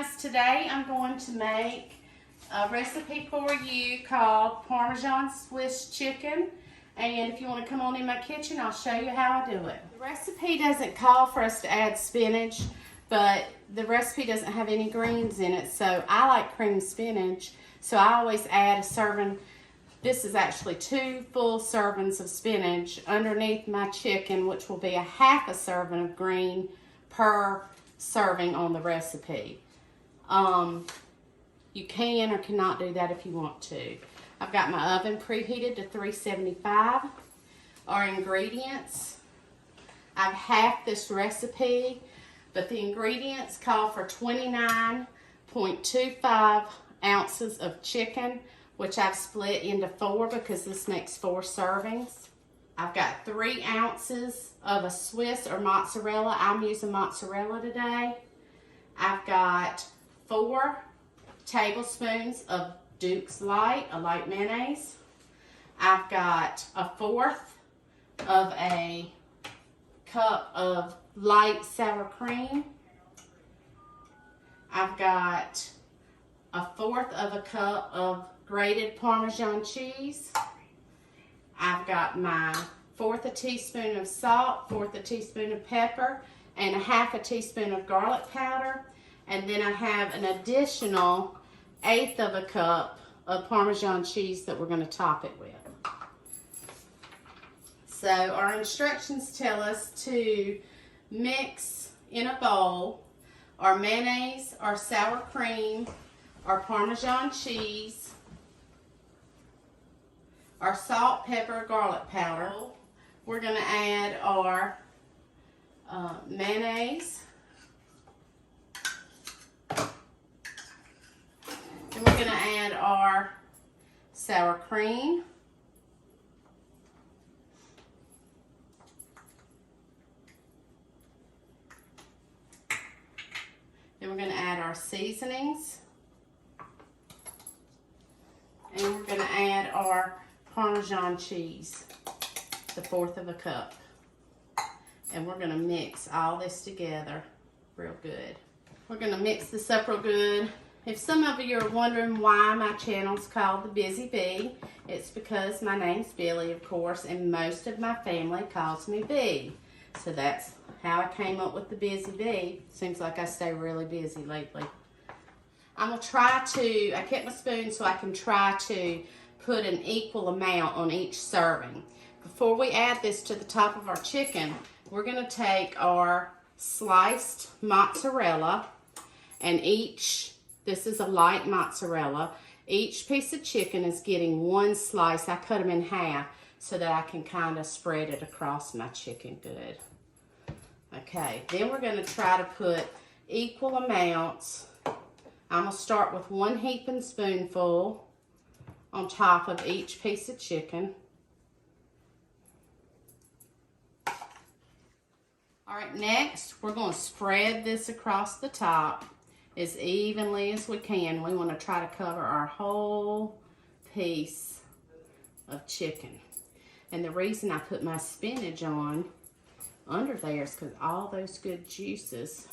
guys, today I'm going to make a recipe for you called Parmesan Swiss chicken, and if you want to come on in my kitchen, I'll show you how I do it. The recipe doesn't call for us to add spinach, but the recipe doesn't have any greens in it, so I like cream spinach, so I always add a serving. This is actually 2 full servings of spinach underneath my chicken, which will be a half a serving of green per serving on the recipe. You can or cannot do that if you want to. I've got my oven preheated to 375. Our ingredients, I've halved this recipe, but the ingredients call for 29.25 ounces of chicken, which I've split into 4 because this makes 4 servings. I've got 3 ounces of a Swiss or mozzarella. I'm using mozzarella today. I've got 4 tablespoons of Duke's Light, a light mayonnaise. I've got 1/4 of a cup of light sour cream. I've got 1/4 of a cup of grated Parmesan cheese. I've got my 1/4 teaspoon of salt, 1/4 teaspoon of pepper, and 1/2 teaspoon of garlic powder. And then I have an additional 1/8 of a cup of Parmesan cheese that we're going to top it with. So our instructions tell us to mix in a bowl our mayonnaise, our sour cream, our Parmesan cheese, our salt, pepper, garlic powder. We're going to add our mayonnaise. Then we're going to add our sour cream. Then we're going to add our seasonings. And we're going to add our Parmesan cheese, the 1/4 of a cup. And we're going to mix all this together real good. We're going to mix this up real good. If some of you are wondering why my channel's called The Busy Bee, it's because my name's Billy, of course, and most of my family calls me Bee. So that's how I came up with The Busy Bee. Seems like I stay really busy lately. I'm going to try to, I kept my spoon so I can try to put an equal amount on each serving. Before we add this to the top of our chicken, we're going to take our sliced mozzarella, and this is a light mozzarella, each piece of chicken is getting 1 slice. I cut them in half so that I can kind of spread it across my chicken good. Okay, then we're going to try to put equal amounts. I'm going to start with 1 heaping spoonful on top of each piece of chicken. All right, next we're going to spread this across the top as evenly as we can. We want to try to cover our whole piece of chicken. And the reason I put my spinach on under there is because all those good juices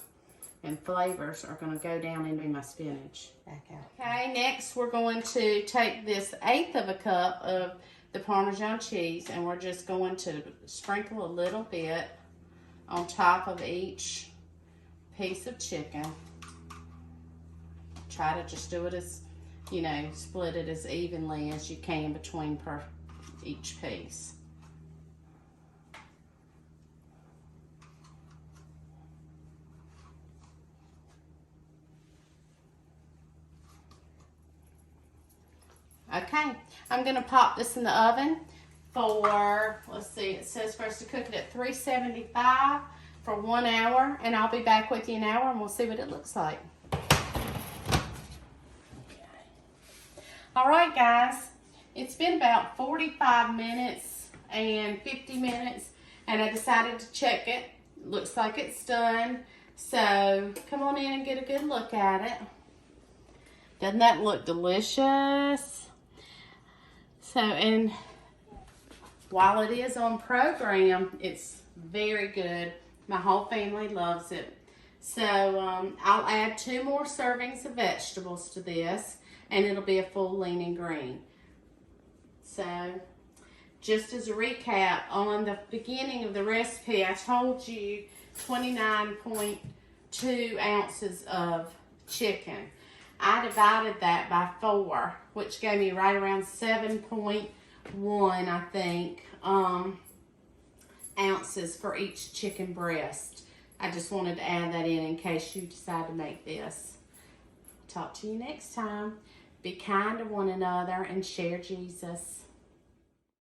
and flavors are going to go down into my spinach. Back out. Okay, next we're going to take this 1/8 of a cup of the Parmesan cheese, and we're just going to sprinkle a little bit on top of each piece of chicken. Try to just do it as, you know, split it as evenly as you can between each piece. Okay, I'm going to pop this in the oven for, let's see, it says for us to cook it at 375 for 1 hour, and I'll be back with you in an hour and we'll see what it looks like. All right, guys, it's been about 45 minutes and 50 minutes, and I decided to check it. Looks like it's done, so come on in and get a good look at it. Doesn't that look delicious? So, and while it is on program, it's very good. My whole family loves it. So I'll add 2 more servings of vegetables to this, and it'll be a full lean and green. So just as a recap, on the beginning of the recipe, I told you 29.2 ounces of chicken. I divided that by 4, which gave me right around 7.1, I think, ounces for each chicken breast. I just wanted to add that in case you decide to make this. Talk to you next time. Be kind to one another and share Jesus.